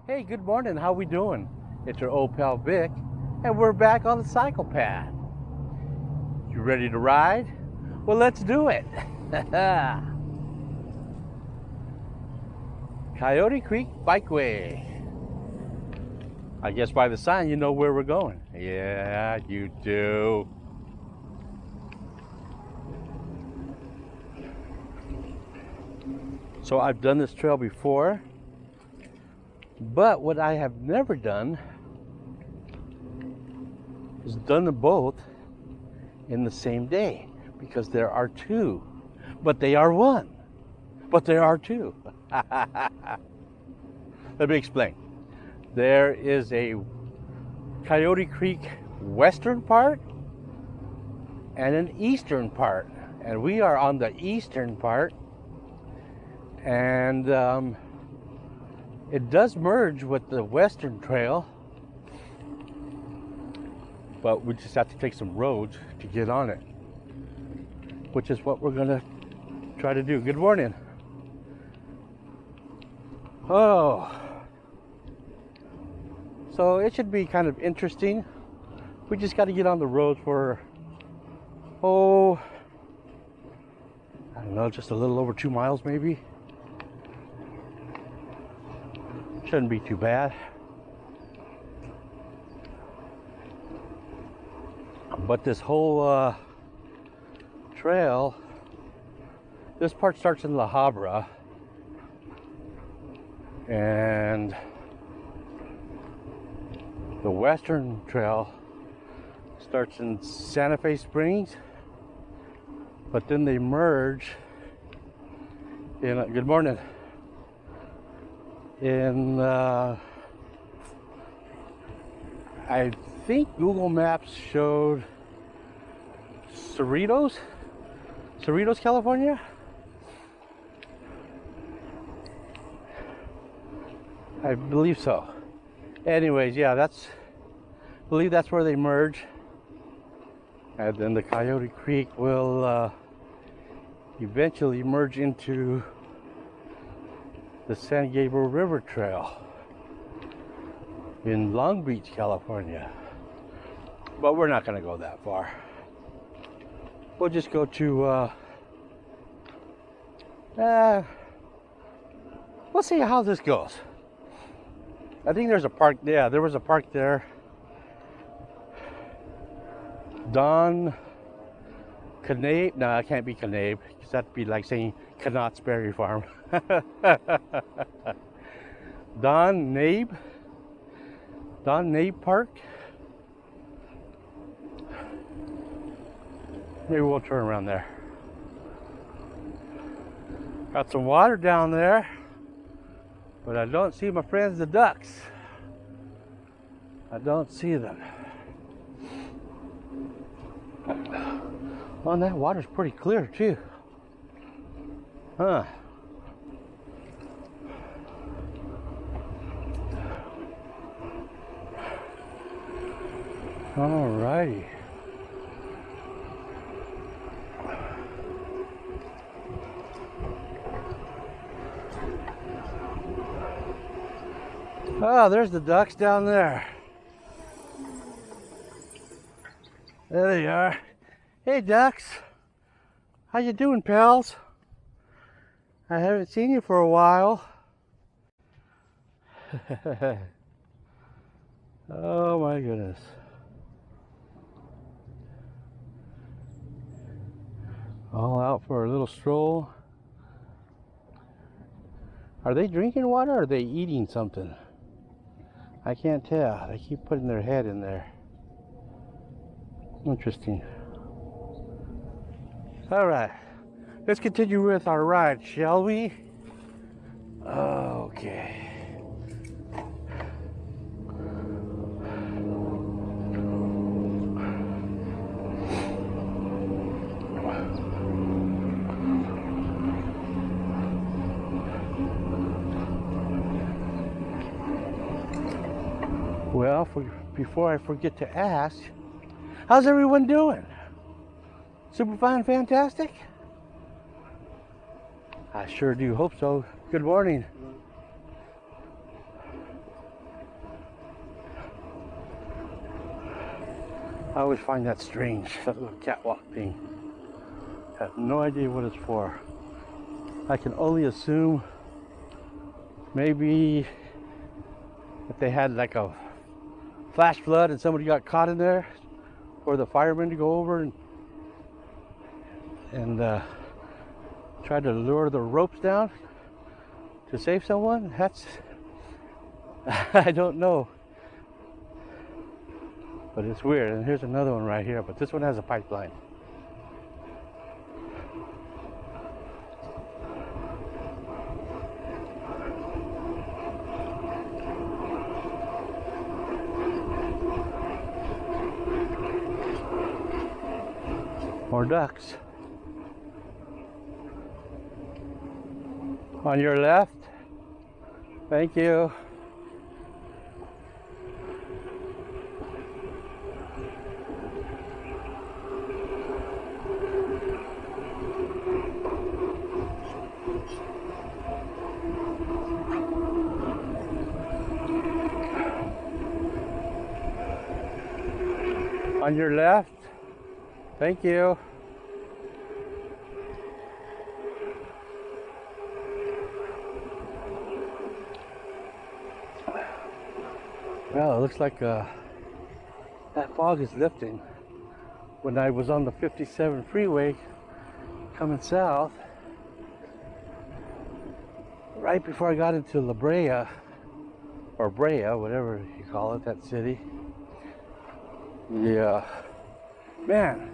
Hey, good morning. How we doing? It's your old pal Vic, and we're back on the cycle path. You ready to ride? Well, let's do it. Coyote Creek Bikeway. I guess by the sign you know where we're going. Yeah, you do. So I've done this trail before, but what I have never done is done them both in the same day, because there are two, but they are one, but there are two. Let me explain. There is a Coyote Creek western part and an eastern part, and we are on the eastern part, and it does merge with the western trail, but we just have to take some roads to get on it, which is what we're gonna try to do. Good morning. Oh, so it should be kind of interesting. We just got to get on the road for, I don't know, just a little over 2 miles maybe. Shouldn't be too bad. But this whole trail, this part starts in La Habra, and the western trail starts in Santa Fe Springs, but then they merge in, good morning, in, I think Google Maps showed Cerritos, California. I believe so. Anyways, yeah, I believe that's where they merge. And then the Coyote Creek will eventually merge into the San Gabriel River Trail in Long Beach, California. But we're not going to go that far. We'll just go to, we'll see how this goes. I think there's a park, yeah, there was a park there. Don Knabe, no, it can't be Knabe, because that'd be like saying Knott's Berry Farm. Don Knabe Park. Maybe we'll turn around there. Got some water down there, but I don't see my friends the ducks. I don't see them. Well, that water's pretty clear too. Huh. Alrighty. Oh, there's the ducks down there. There they are. Hey, ducks. How you doing, pals? I haven't seen you for a while. Oh my goodness. All out for a little stroll. Are they drinking water or are they eating something? I can't tell. They keep putting their head in there. Interesting. All right, let's continue with our ride, shall we? Okay. Well, before I forget to ask, how's everyone doing? Super fine, fantastic? I sure do hope so. Good morning. I always find that strange, that little catwalk thing. I have no idea what it's for. I can only assume maybe if they had like a flash flood and somebody got caught in there, for the firemen to go over and try to lure the ropes down to save someone. That's I don't know, but it's weird. And here's another one right here, but this one has a pipeline. More ducks. On your left. Thank you. On your left. Thank you. Well, it looks like that fog is lifting. When I was on the 57 freeway coming south, right before I got into La Brea, or Brea, whatever you call it, that city, yeah, man,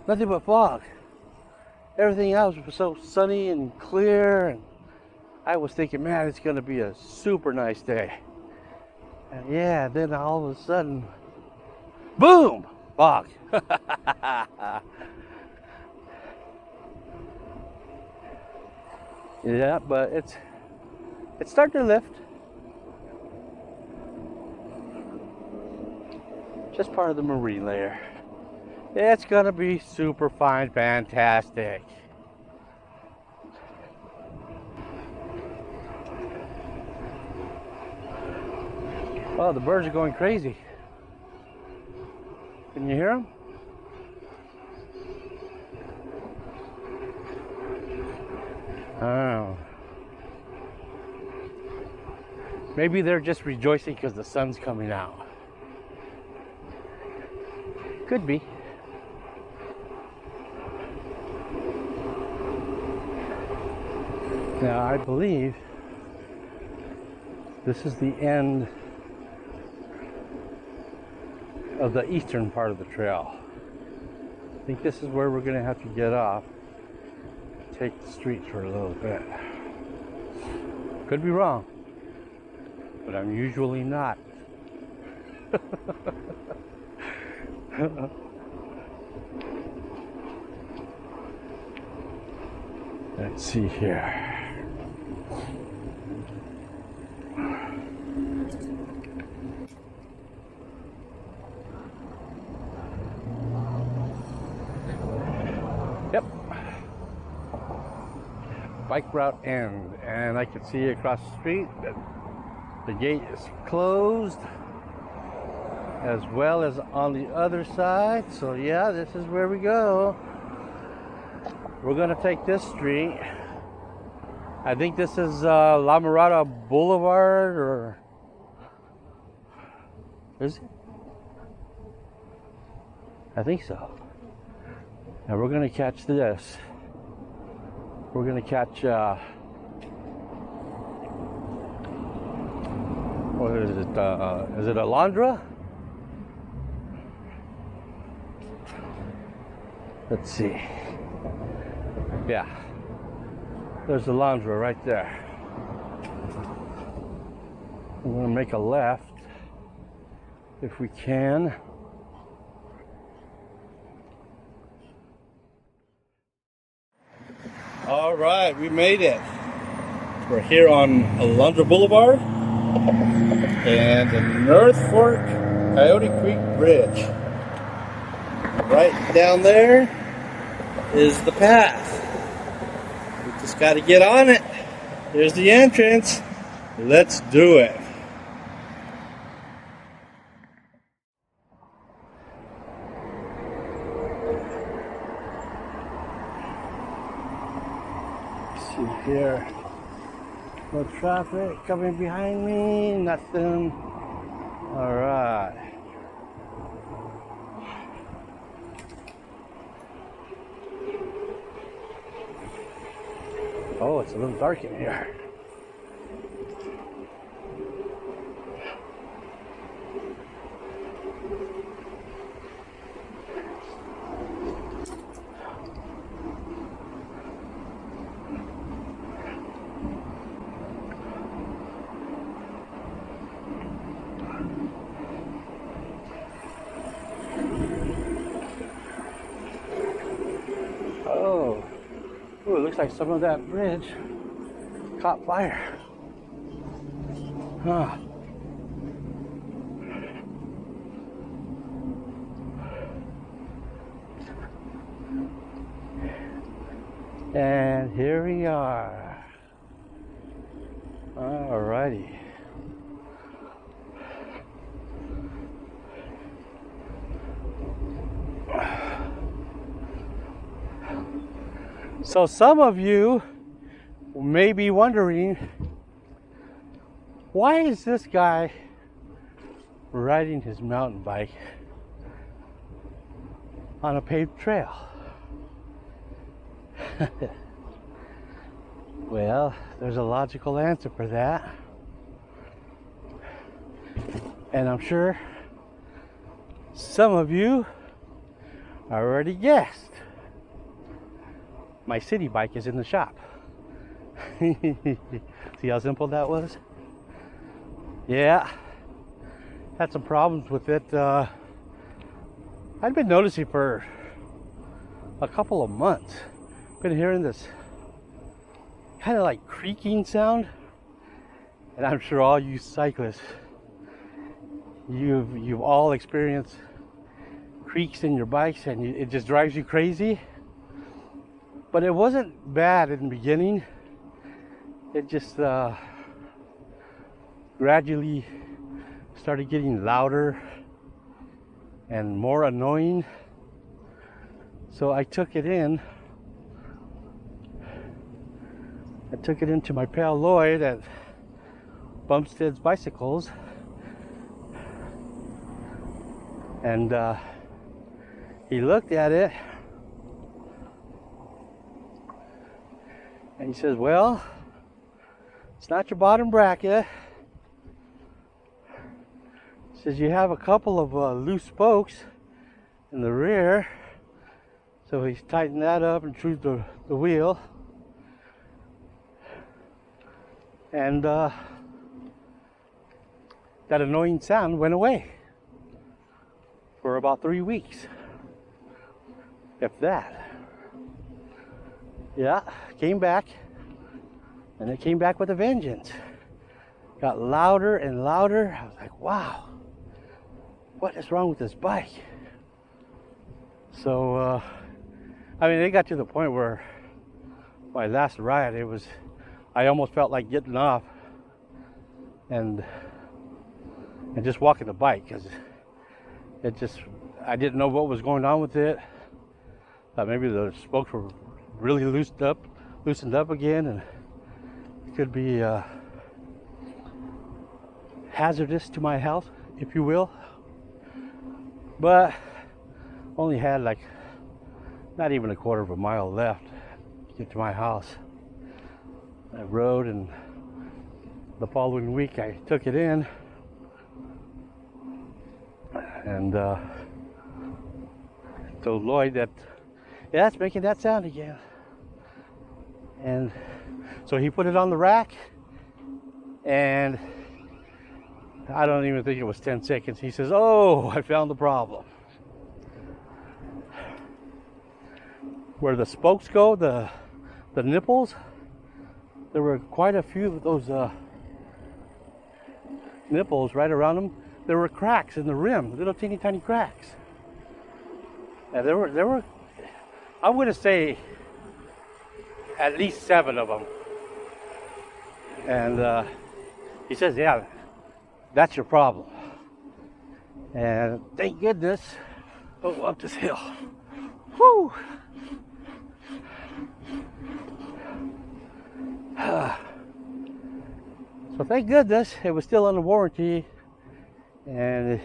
nothing but fog. Everything else was so sunny and clear, and I was thinking, man, it's gonna be a super nice day. And yeah, then all of a sudden, boom, fog. Yeah, but it's starting to lift. Just part of the marine layer. It's gonna be super fine, fantastic. Oh, the birds are going crazy. Can you hear them? Oh. Maybe they're just rejoicing because the sun's coming out. Could be. Now, I believe this is the end of the eastern part of the trail. I think this is where we're going to have to get off, take the streets for a little bit. Could be wrong, but I'm usually not. Let's see here. Yep. Bike route end, and I can see across the street that the gate is closed, as well as on the other side. So yeah, this is where we go. We're gonna take this street. I think this is La Mirada Boulevard, or is it? I think so. And we're gonna catch this. We're gonna catch what is it? Is it Alondra? Let's see. Yeah, there's Alondra right there. I'm gonna make a left if we can. All right, we made it. We're here on Alondra Boulevard and the North Fork Coyote Creek Bridge. Right down there is the path. We just got to get on it. There's the entrance. Let's do it. see here. No traffic coming behind me. Nothing. All right. Oh, it's a little dark in here. Oh, ooh, it looks like some of that bridge caught fire. Huh. And here we are. Alrighty. So some of you may be wondering, why is this guy riding his mountain bike on a paved trail? Well, there's a logical answer for that. And I'm sure some of you already guessed. My city bike is in the shop. See how simple that was? Yeah, had some problems with it. I'd been noticing for a couple of months. Been hearing this kind of like creaking sound, and I'm sure all you cyclists, you've all experienced creaks in your bikes, and it just drives you crazy. But it wasn't bad in the beginning. It just gradually started getting louder and more annoying. So I took it in. I took it into my pal Lloyd at Bumstead's Bicycles, and he looked at it and he says, well, it's not your bottom bracket. He says you have a couple of loose spokes in the rear. So he's tightened that up and screwed the wheel. And that annoying sound went away for about 3 weeks, if that. Yeah, came back, and it came back with a vengeance. Got louder and louder. I was like, wow, what is wrong with this bike? So, I mean, it got to the point where my last ride, I almost felt like getting off and just walking the bike, because I didn't know what was going on with it. Maybe the spokes were really loosened up again, and it could be hazardous to my health, if you will. But only had like not even a quarter of a mile left to get to my house. I rode, and the following week I took it in, and told Lloyd that, yeah, it's making that sound again. And so he put it on the rack, and I don't even think it was 10 seconds. He says, oh, I found the problem. Where the spokes go, the nipples, there were quite a few of those nipples right around them. There were cracks in the rim, little teeny tiny cracks. And there were, I'm going to say, at least 7 of them. And he says, yeah, that's your problem. And thank goodness, up this hill. Whew. So thank goodness it was still under warranty, and it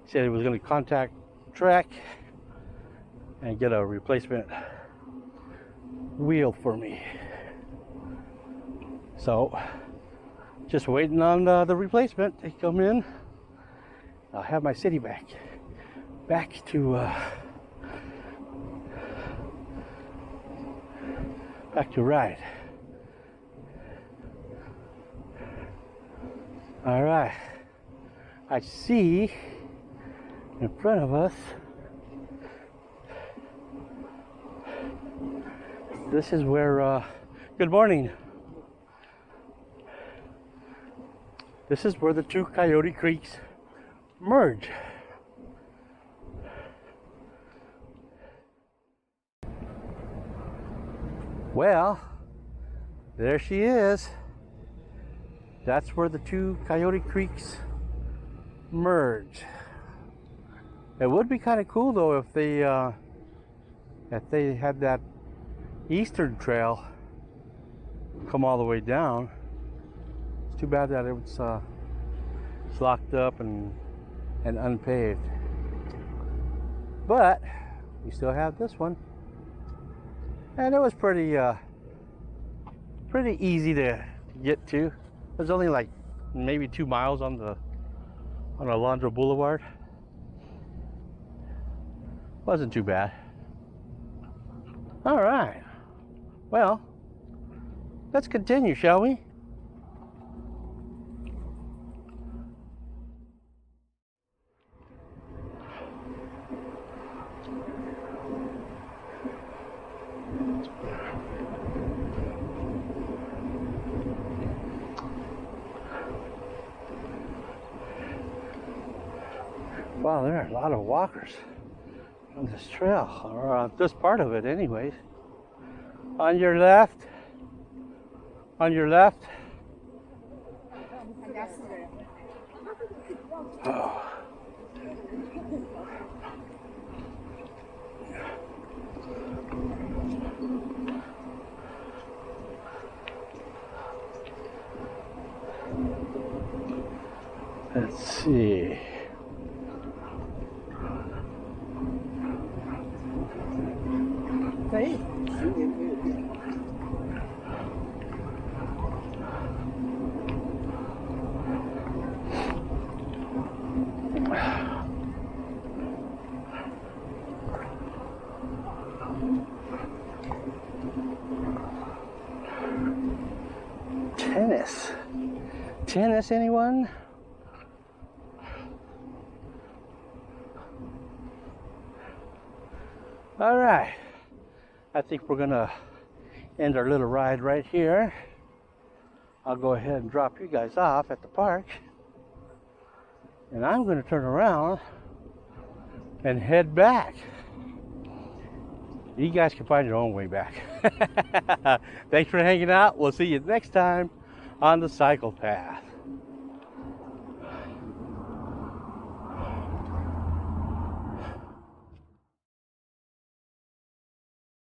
said it was going to contact Trek and get a replacement wheel for me. So just waiting on the replacement to come in. I'll have my city back to ride. All right, I see in front of us, this is where, good morning. This is where the two Coyote Creeks merge. Well, there she is. That's where the two Coyote Creeks merge. It would be kind of cool though if they had that eastern trail come all the way down. It's too bad that it's locked up and unpaved. But we still have this one, and it was pretty easy to get to. There's only like maybe 2 miles on Alondra Boulevard. Wasn't too bad. All right. Well, let's continue, shall we? Wow, there are a lot of walkers on this trail, or on this part of it anyways. On your left. On your left. Oh. Let's see. Hey. Tennis, anyone? All right. I think we're gonna end our little ride right here. I'll go ahead and drop you guys off at the park, and I'm gonna turn around and head back. You guys can find your own way back. Thanks for hanging out. We'll see you next time on the cycle path.